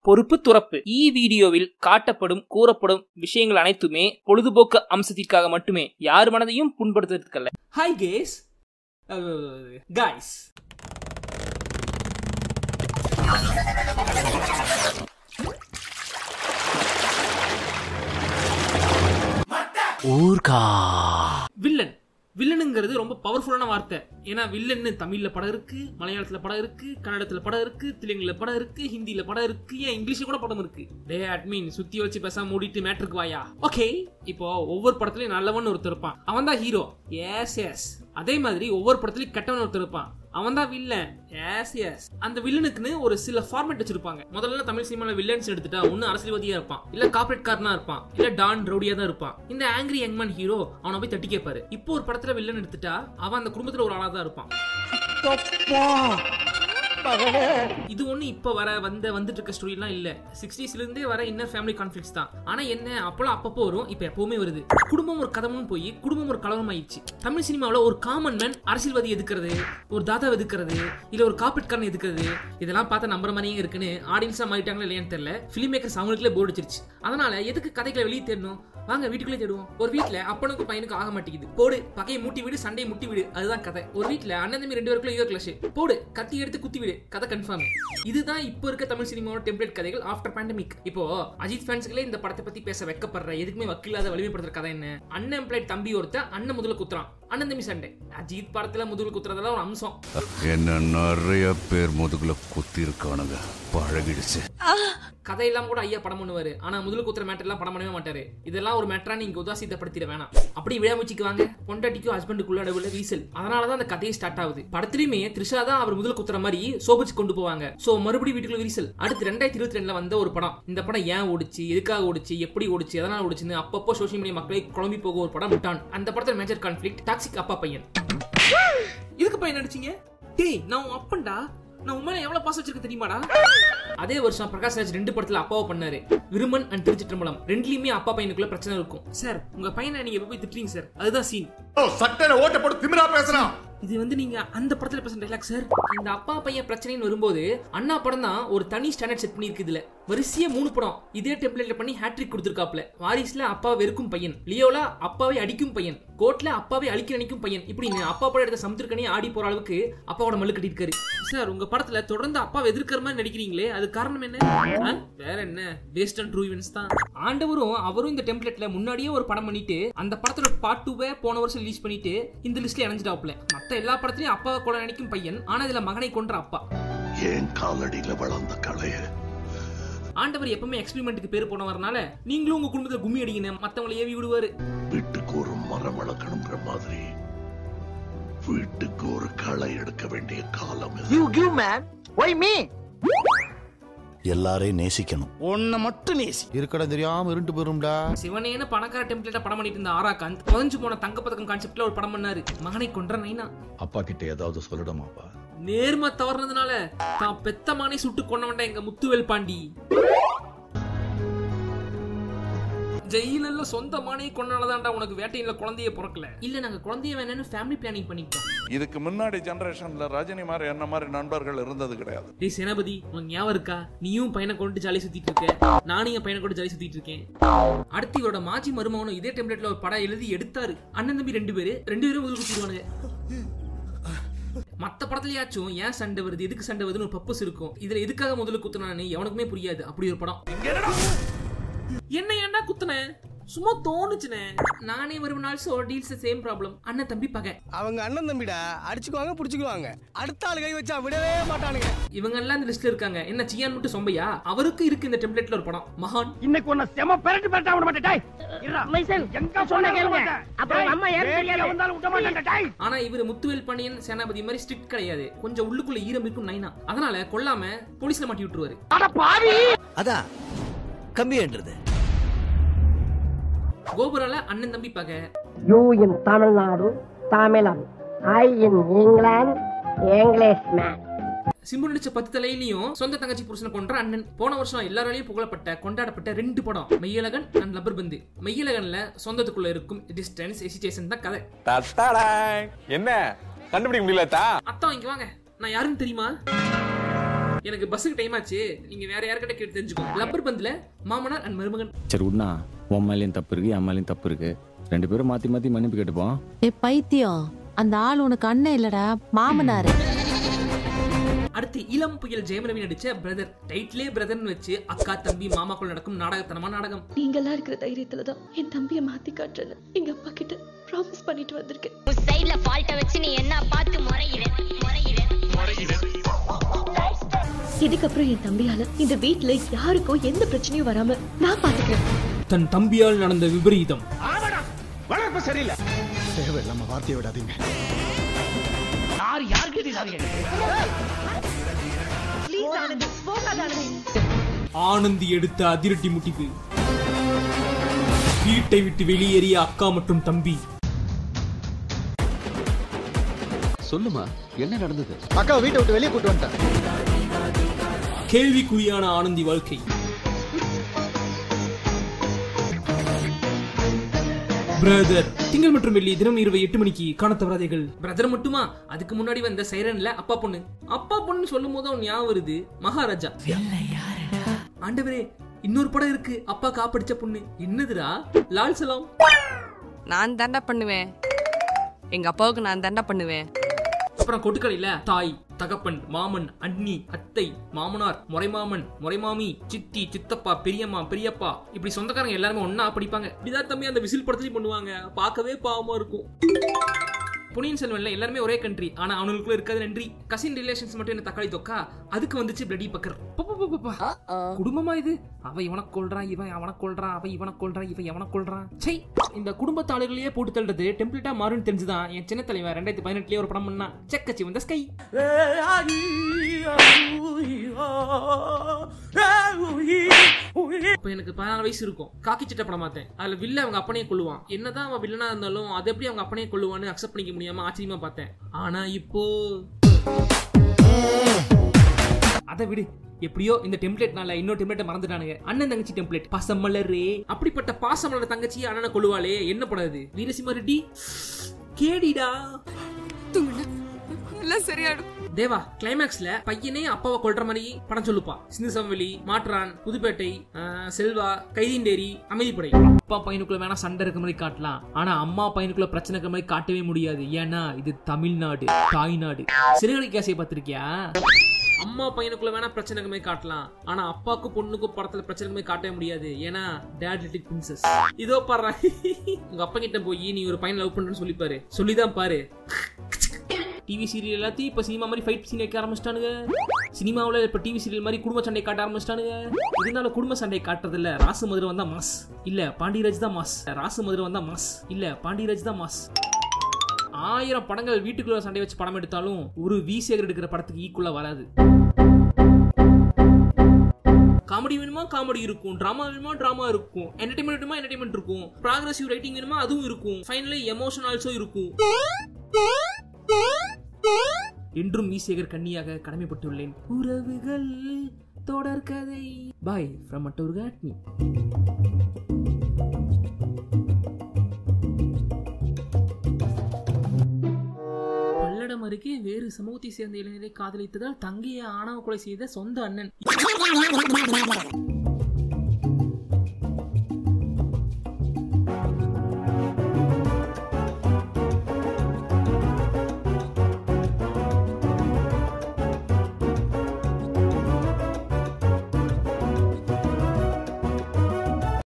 பொறுப்பு துறப்பு. வீடியோவில் காட்டப்படும் கூறப்படும் விஷயங்கள் அனைத்துமே பொழுதுபோக்கு அம்சத்திற்காக மட்டுமே, யார் மனதையும் புண்படுத்துவதற்கல்ல. Hi guys guys. வில்லன் வில்லனுங்கிறது ரொம்ப பவர்ஃபுல்லான வார்த்தை. ஏன்னா வில்லன்னு தமிழ்ல படம் இருக்கு, மலையாளத்துல படம் இருக்கு, கன்னடத்துல படம் இருக்கு, தெலுங்குல படம் இருக்கு, ஹிந்தியில படம் இருக்கு, ஏன் இங்கிலீஷ்ல கூட படம் இருக்கு. டே அட்மின் சுத்தி வச்சு பேசாம மூடிட்டு மேட்ருக்கு வாயா. ஓகே, இப்போ ஒவ்வொரு படத்துலயும் நல்லவன் ஒருத்தர் இருப்பான், அவன் தான் ஹீரோ. எஸ் அதே மாதிரி ஒவ்வொரு படத்துலயும் கெட்டவன் ஒருத்தர் இருப்பான், அவன் தான் வில்லன். எஸ் அந்த வில்லனுக்குன்னு ஒரு சில ஃபார்மேட் வச்சிருப்பாங்க. முதல்ல தமிழ் சினிமால வில்லன்ஸ் எடுத்துட்டா ஒன்னு அரசியல்வாதியா இருப்பான், இல்ல கார்பரேட் காரனா இருப்பான், இல்ல டான் ரவுடியா தான் இருப்பான். இந்த ஆங்கிரி யங்மேன் ஹீரோ அவனை போய் தட்டி கேட்பாரு. இப்போ ஒரு படத்துல வில்லன் எடுத்துட்டா அவன் அந்த குடும்பத்துல ஒரு ஆளா தான் இருப்பான். இது ஒண்ணு இப்ப வந்துட்டு இருக்க ஸ்டோரி எல்லாம் இல்ல, 60ஸ்ல இருந்தே வர இன்னர் ஃபேமிலி கான்ஃபிளிக்ஸ் தான். ஆனா என்ன, அப்பெல்லாம் அப்பப்போ வரும், இப்ப எப்பவுமே வருது. குடும்பம் ஒரு கதமும் போய் குடும்பம் ஒரு கலவரம் ஆயிடுச்சு. தமிழ் சினிமாவில் ஒரு காமன் மேன் அரசியல்வாதி எதுக்குறது, ஒரு தாத்தா எதுக்குறது, இல்ல ஒரு கார்பரேட்காரன் எதுக்குறது, இதெல்லாம் பார்த்தா நம்புற மாதிரியே இருக்குன்னு ஆடியன்ஸா மாறிட்டாங்களா இல்லையான்னு தெரியல. ஃபிலிம் மேக்கர்ஸ் அவங்களுக்குள்ளே போர்டு அடிச்சிருச்சு. அதனால எதுக்கு கதைகளை வெளியே தேடணும், வாங்க வீட்டுக்குள்ளே தேடுவோம். ஒரு வீட்டுல அப்பனுக்கு பையனுக்கு ஆக மாட்டேங்குது, போடு பகையை மூட்டி விடு, சண்டையை முட்டி விடு, அதுதான் கதை. ஒரு வீட்டுல அண்ணன் தம்பி 2 பேருக்குள்ள ஈகோ கிளாஷ், போடு கத்தி எடுத்து குத்தி விடு, கதை கன்ஃபார்ம். இதுதான் இப்போ இருக்க தமிழ் சினிமாவோட டெம்ப்ளேட் கதைகள் ஆஃப்டர் பேண்டமிக். இப்போ அஜித் ஃபேன்ஸ்களே இந்த படத்தை பத்தி பேச வெக்கப்படுற, எதுக்குமே வக்கில்லாத வலிமைப்படுத்துற கதை என்ன? அன்எம்ப்ளாய்ட் தம்பி ஒருத்த அண்ணன் முதல்ல குத்துறான், அண்ணன் தம்பி சண்டை. அஜித் படத்துல முதுகுல குத்துறதெல்லாம் ஒரு அம்சம். என்ன நிறைய பேர் முதுகுல குத்தி இருக்கானுங்க, பழகிடுச்சு. கதையெல்லாம் கூட ஐயா படம் பண்ணுவாரு, ஆனா முதல்ல குத்துற மேட்டர் எல்லாம் படம் பண்ணவே மாட்டாரு. இதெல்லாம் ஒரு மேட்டரா நீங்க உதாசீனப்படுத்திட வேணாம். அப்படி விழாமூச்சிக்கு வாங்க, பொண்டாட்டிக்கும் ஹஸ்பண்டுக்குள்ள நடுவுல வீசல். அதனாலதான் அந்த கதையை ஸ்டார்ட் ஆகுது. படத்திலுமே த்ரிஷா தான் அவர் முதல்ல குத்துற மாதிரி சோபிச்சு கொண்டு போவாங்க. சோ மறுபடியும் வீட்டுக்குள்ள வீசல். அடுத்து 2022ல வந்த ஒரு படம். இந்த படம் ஏன் ஓடிச்சு, எதுக்காக ஓடிச்சு, எப்படி ஓடிச்சு, எதனால ஓடிச்சுன்னு அப்பப்போ சோசியல் மீடியா மக்களை குழம்பி போக ஒரு படம் முட்டான். அந்த படத்துல மேஜர் கான்ஃபிளிக்ட் டாக்ஸிக் அப்பா பையன். இதுக்கு பையன் நடிச்சீங்க? டேய் நான் அப்பன்டா, நான் உண்மையில எவ்வளவு பாசம் வச்சிருக்க தெரியுமாடா? அதே வருஷம் பிரகாஷ் ராஜ் 2 படத்துல அப்பாவை பண்ணாரு, விருமன் அண்ட் திருச்சிற்றம்பலம். ரெண்டுலயுமே அப்பா பையனுக்குள்ள பிரச்சனை இருக்கும். சார் உங்க பையனை நீங்க எப்ப போய் திட்டுறீங்க சார், அதுதான் சீன். சட்டையில ஓட்ட போட்டு திமிரா பேசுறான். இது நீங்க அந்த படத்துல பேசுற டைலாக் சார். இந்த அப்பா பையன் பிரச்சனைன்னு வரும்போது அண்ணா படம் தான் ஒரு தனி ஸ்டாண்டர்ட் செட் பண்ணி இருக்கு. இதுல வரிசையா 3 படம் இதே டெம்ப்ளேட்ல பண்ணி ஹேட்ரிக் கொடுத்திருக்காப்ல. வாரிசுல அப்பாவை வெறுக்கும் பையன், லியோல அப்பாவை அடிக்கும் பையன், கோட்ல அப்பாவை அழிக்க நினைக்கும் பையன், இப்படின்னு அப்பா படம் எடுத்த சமுத்திரக்கனி ஆடி போற அளவுக்கு அப்பாவோட மல்லு கட்டி இருக்காரு. சார் உங்க படத்துல தொடர்ந்து அப்பாவை எதிர்க்கிற மாதிரி நடிக்கிறீங்களே, அது காரணம் என்ன? வேற என்ன, பேஸ்ட் ஆன் ட்ரூ ஈவென்ட்ஸ் தான். ஆண்டவரும் அவரும் இந்த டெம்ப்ளேட்ல முன்னாடியே ஒரு படம் பண்ணிட்டு அந்த படத்தோட பார்ட் 2 போன வருஷம் ரிலீஸ் பண்ணிட்டு இந்த லிஸ்ட்ல இணைஞ்சிட்டாப்ல. மத்த எல்லா படத்துலயும் அப்பாவை கொலை நினைக்கும் பையன், ஆனா இதுல மகனை கொன்ற அப்பா. ஏன் காலடியில வளர்ந்த கலைய ஆண்டவர் எப்பவுமே எக்ஸ்பெரிமெண்ட்டுக்கு பேர் போனவரனால நீங்களும் உங்க குடும்பத்துல கும்மி அடிங்க, மத்தவங்களை ஏவி விடுவாரு. வீட்டுக்கு ஒரு மரம் வளர்க்கணுங்கிற மாதிரி வீட்டுக்கு ஒரு களை எடுக்க வேண்டிய காலம். You give man, why me? எல்லாரையும் நேசிக்கணும், ஒன்ன மட்டும் நேசி. இருக்கட தெரியாம இருண்டு போயிரும்டா. சிவனேன பணக்கார டெம்ப்ளேட்டா படம் பண்ணிட்டு இருந்த ஆராகாந்த் புதஞ்சு போன தங்கப்பதக்கம் கான்செப்ட்ல ஒரு படம் பண்ணாரு, மகனை கொன்ற நைனா. அப்பா கிட்ட ஏதாவது சொல்லணுமாப்பா? நேர்ம தவறுனதுனால தான் பெத்த மகனை சுட்டு கொன்னவன்டா எங்க முத்துவேல் பாண்டி. ஜெயில சொந்த மானையை கொண்டாடதாண்டா உனக்கு வேட்டையில குழந்தைய பிறக்கல. இல்ல நாங்க குழந்தைய வேணும்னு ஃபேமிலி பிளானிங் பண்ணிட்டோம். இதுக்கு முன்னாடி ஜெனரேஷன்ல ரஜினி மாதிரி என்ன மாதிரி நண்பர்கள் இருந்தது கிடையாது. டேய் சேனாபதி உனக்கு ஞாபகம் இருக்கா? நீயும் பையனை கொண்டு ஜாலி சுத்திட்டு இருக்க, நானும் என் பையனை கொண்டு ஜாலி சுத்திட்டு இருக்கேன். அடுத்து இவரோட மாஜி மருமகனும் இதே டெம்ப்ளேட்ல ஒரு படம் எழுதி எடுத்தாரு. அண்ணன் தம்பி 2 பேரும் முதல் குத்திடுவானுங்க. மத்த படத்துலயாச்சும் ஏன் சண்டை வருது, எதுக்கு சண்டை வருதுன்னு ஒரு பர்பஸ் இருக்கும். இதுல எதுக்காக முதல்ல குத்துனானே எவனுக்குமே புரியாது. அப்படி ஒரு படம். என்ன ஏன்டா குத்துன, சும்மா தோணுச்சுனே. நானே வருவனால சோ டீல்ஸ் சேம் ப்ராப்ளம். அண்ணன் தம்பி பகை, அவங்க அண்ணன் தம்பிடா, அடிச்சுக்குவாங்க புடிச்சுக்குவாங்க, அடுத்த ஆளு கை வச்சா விடவே மாட்டானுங்க. இவங்க எல்லாம் இந்த லிஸ்ட்ல இருக்காங்க. என்ன சியான் மட்டும் சொம்பையா? அவருக்கு இருக்கு இந்த டெம்ப்ளேட்ல ஒரு படம் மகான். இன்னைக்கு ஒண்ணு செம பெரட்டி பெரட்டா விட மாட்டே. டேய் இரா மைசன் எங்க சொன்ன கேளுங்க, அப்புறம் அம்மா ஏன் தெரியாது வந்தாலும் விட மாட்டேன். டேய் ஆனா இவரு முத்துவேல் பாண்டியன் சேனாபதி மாதிரி ஸ்ட்ரிக்ட் கிடையாது. கொஞ்சம் உள்ளுக்குள்ள ஈரம் இருக்கும் நைனா. அதனால கொல்லாம போலீஸ்ல மாட்டி விட்டுருவாரு. அட பாவி, அதான் கம்பியன்றது. கோபுரால அண்ணன் தம்பி பகை. யூ இன் தமிழ்நாடு தமிழன், ஐ இன் இங்கிலாந்து இங்கிலீஷ் மேன். சிம்பு நடிச்ச 10 தலையிலையும் சொந்த தங்கச்சி புருஷனை கொன்ற அண்ணன். போன வருஷம் எல்லாராலையும் புகழப்பட்ட கொண்டாடப்பட்ட 2 படம் மெய்யழகன் அண்ட் லப்பர் பந்து. மெய்யழகன்ல சொந்தத்துக்குள்ள இருக்கும் டிஸ்டன்ஸ் எசிடேஷன் தான் கதை. என்ன கண்டுபிடிக்க முடியல? அத்தான் இங்க வாங்க, நான் யாருன்னு தெரியுமா? எனக்கு பஸ்ஸுக்கு டைம் ஆச்சு, நீங்க வேற யார்கிட்ட கேட்டு தெரிஞ்சுக்கோங்க. லப்பர் பந்துல மாமனார் அண்ட் மருமகன். சரி உடனா உன் மேலேயும் தப்பு இருக்கு, என் மேலேயும் தப்பு இருக்கு, 2 பேரும் மாத்தி மாத்தி மன்னிப்பு கேட்டுப்போம். பைத்தியம், அந்த ஆள் உனக்கு அண்ணன் இல்லடா, மாமனாரு. அடுத்து இளம் புயல் ஜெயமரவி நடிச்ச பிரதர். டைட்டிலே பிரதர்னு வச்சு அக்கா தம்பி மாமாக்குள் நடக்கும் நாடகத்தனமான நாடகம். நீங்களா இருக்கிற தைரியத்துல தான் என் தம்பியை மாத்தி காட்டுறேன்னு எங்க அப்பா கிட்ட ப்ராமிஸ் பண்ணிட்டு வந்திருக்கேன். சைடுல ஃபால்ட்ட வச்சு நீ என்ன பார்த்து முறையிட. இதுக்கப்புறம் என் தம்பியால இந்த வீட்டுல யாருக்கும் எந்த பிரச்சனையும் வராம நான் பாத்துக்கிறேன். தன் தம்பியால் நடந்த விபரீதம். வளர்ப்பு சரியில்லை, தேவையில்லாம வார்த்தையை விடாதீங்க. ஆனந்தி எடுத்த அதிரடி முடிவு. வீட்டை விட்டு வெளியேறிய அக்கா மற்றும் தம்பி. சொல்லுமா, என்ன நடந்தது? அக்கா வீட்டை விட்டு வெளியே கூட்டு வந்துட்டேன். கேள்விக்குறியான ஆனந்தி வாழ்க்கை. பிரதர் திங்கள் மற்றும் வெள்ளி தினம் இரவு 8 மணிக்கு காண தவறாதீர்கள். பிரதர் மட்டுமா, அதுக்கு முன்னாடி வந்த சைரன்ல அப்பா பொண்ணு சொல்லும் போது அவன் ஞாபகம் வருது மகாராஜா. ஆண்டவரே, இன்னொரு படம் இருக்கு, அப்பா காப்படிச்ச பொண்ணு. என்னதுடா? லால் சலாம். நான் தாண்டா பண்ணுவேன், எங்க அப்பாவுக்கு நான் தாண்டா பண்ணுவேன். அப்புறம் கொட்டுக்கடையில தாய், தகப்பன், மாமன், அண்ணி, அத்தை, மாமனார், முறைமாமன், முறைமாமி, சித்தி, சித்தப்பா, பெரியம்மா, பெரியப்பா, இப்படி சொந்தக்காரங்க எல்லாருமே ஒன்னா படிப்பாங்க. இப்படிதான் தம்பி அந்த விசில் படத்துலயும் பண்ணுவாங்க. பார்க்கவே பாவமா இருக்கும். பொன்னியின் செல்வன்ல எல்லாருமே ஒரே கண்ட்ரி, ஆனா அவனுக்குள்ள இருக்காது நன்றி. கசின் ரிலேஷன்ஸ் மட்டும் என்ன தக்காளி தொக்கா, அதுக்கு வந்துச்சு பிளடி பக்கர். குடும்பமா இது? அவ இவனை கொல்றான், இவன் அவனை கொல்றான், அவ இவனை கொல்றான், இவன் எவனை கொல்றான். சை, இந்த குடும்பத்தாளர்களையே போட்டு தள்ளுறது டெம்ப்ளேட்டா மாறுன்னு தெரிஞ்சுதான் என் சின்ன தலைவன் 2018 ஒரு படம் பண்ணா, செக்கச்சி வந்த ஸ்கை. இப்ப எனக்கு 14 வயசு இருக்கும். காக்கி சட்டை படம் பார்த்தேன். அதுல வில்ல அவங்க அப்பனையே கொல்லுவான். என்னதான் அவன் வில்லனா இருந்தாலும் அது எப்படி அவங்க அப்பனையே கொல்லுவான்னு அக்செப்ட் பண்ணிக்க முடியாம ஆச்சரியமா பார்த்தேன். ஆனா இப்போ அதை விடு. எப்படியோ இந்த டெம்ப்ளேட்னால இன்னொரு டெம்ப்ளேட் மறந்துட்டானுங்க. அண்ணன் தங்கச்சி டெம்ப்ளேட். பாசமலரே, அப்படிப்பட்ட பாசமலர் தங்கச்சி அண்ணனை கொல்லுவாளே, என்ன படாது? வீரசிம்மா ரெட்டி கேடிடா. சரியாடும். தேவா கிளைமேக்ஸ்ல பையனே அப்பாவை கொல்ற மாதிரி படம் சொல்லுப்பா. சிந்து சமவெளி, மாற்றான், புதுப்பேட்டை, செல்வா, கைதிண்டேரி, அமைதிப்படை. அப்பா பையனுக்குள்ள வேணா சண்டை இருக்க மாதிரி காட்டலாம், ஆனா அம்மா பையனுக்குள்ள பிரச்சனை இருக்க மாதிரி காட்டவே முடியாது. ஏன்னா இது தமிழ்நாடு, தாய்நாடு. சிறுகதை கேசையை பார்த்திருக்கியா? அம்மா பையனுக்குள்ள வேணா பிரச்சனை இருக்க மாதிரி காட்டலாம், ஆனா அப்பாவுக்கும் பொண்ணுக்கும் படத்துல பிரச்சனை மாதிரி காட்டவே முடியாது. ஏன்னா டேட் லிட்டில் பிரின்சஸ். இதோ பாரு, உங்க அப்பா கிட்ட போய் நீ ஒரு பையன் லவ் பண்றேன்னு சொல்லிப்பாரு. சொல்லிதான் பாரு. டிவி சீரியல் எல்லாத்தையும் இப்ப சினிமா மாதிரி ஃபைட் சீன் வைக்க ஆரம்பிச்சிட்டானுங்க. சினிமாவில் இப்ப டிவி சீரியல் மாதிரி குடும்ப சண்டை காட்ட ஆரம்பிச்சிட்டானுங்க. இதனால குடும்ப சண்டை காட்டுறதுல ராசு மதுரை வந்தா மாஸ், இல்ல பாண்டியராஜ் தான் மாஸ். ராசு மதுரை வந்தா மாஸ், இல்ல பாண்டியராஜ் தான் மாஸ். 1000 படங்கள் வீட்டுக்குள்ள சண்டை வச்சு படம் எடுத்தாலும் ஒரு வீசேகர் எடுக்கிற படத்துக்கு ஈக்குவலா வராது. காமெடி வேணுமா காமெடி இருக்கும், டிராமா வேணுமா டிராமா இருக்கும், என்டர்டைன்மெண்ட் வேணுமா என்டர்டைன்மெண்ட் இருக்கும், ப்ராக்ரெசிவ் ரைட்டிங் வேணுமா அதுவும் இருக்கும், ஃபைனலி எமோஷன் ஆல்சோ இருக்கும். என்றும் வீசேகர் கண்ணியாக கடமைப்பட்டுள்ளேன். உறவுகள் தொடர்கதை. Bye from மட்டூர்காட்மி. பல்லடம் அருகே வேறு சமூகத்தை சேர்ந்த இளைஞரை காதலித்ததால் தங்கையை ஆணவ கொலை செய்த சொந்த அண்ணன்.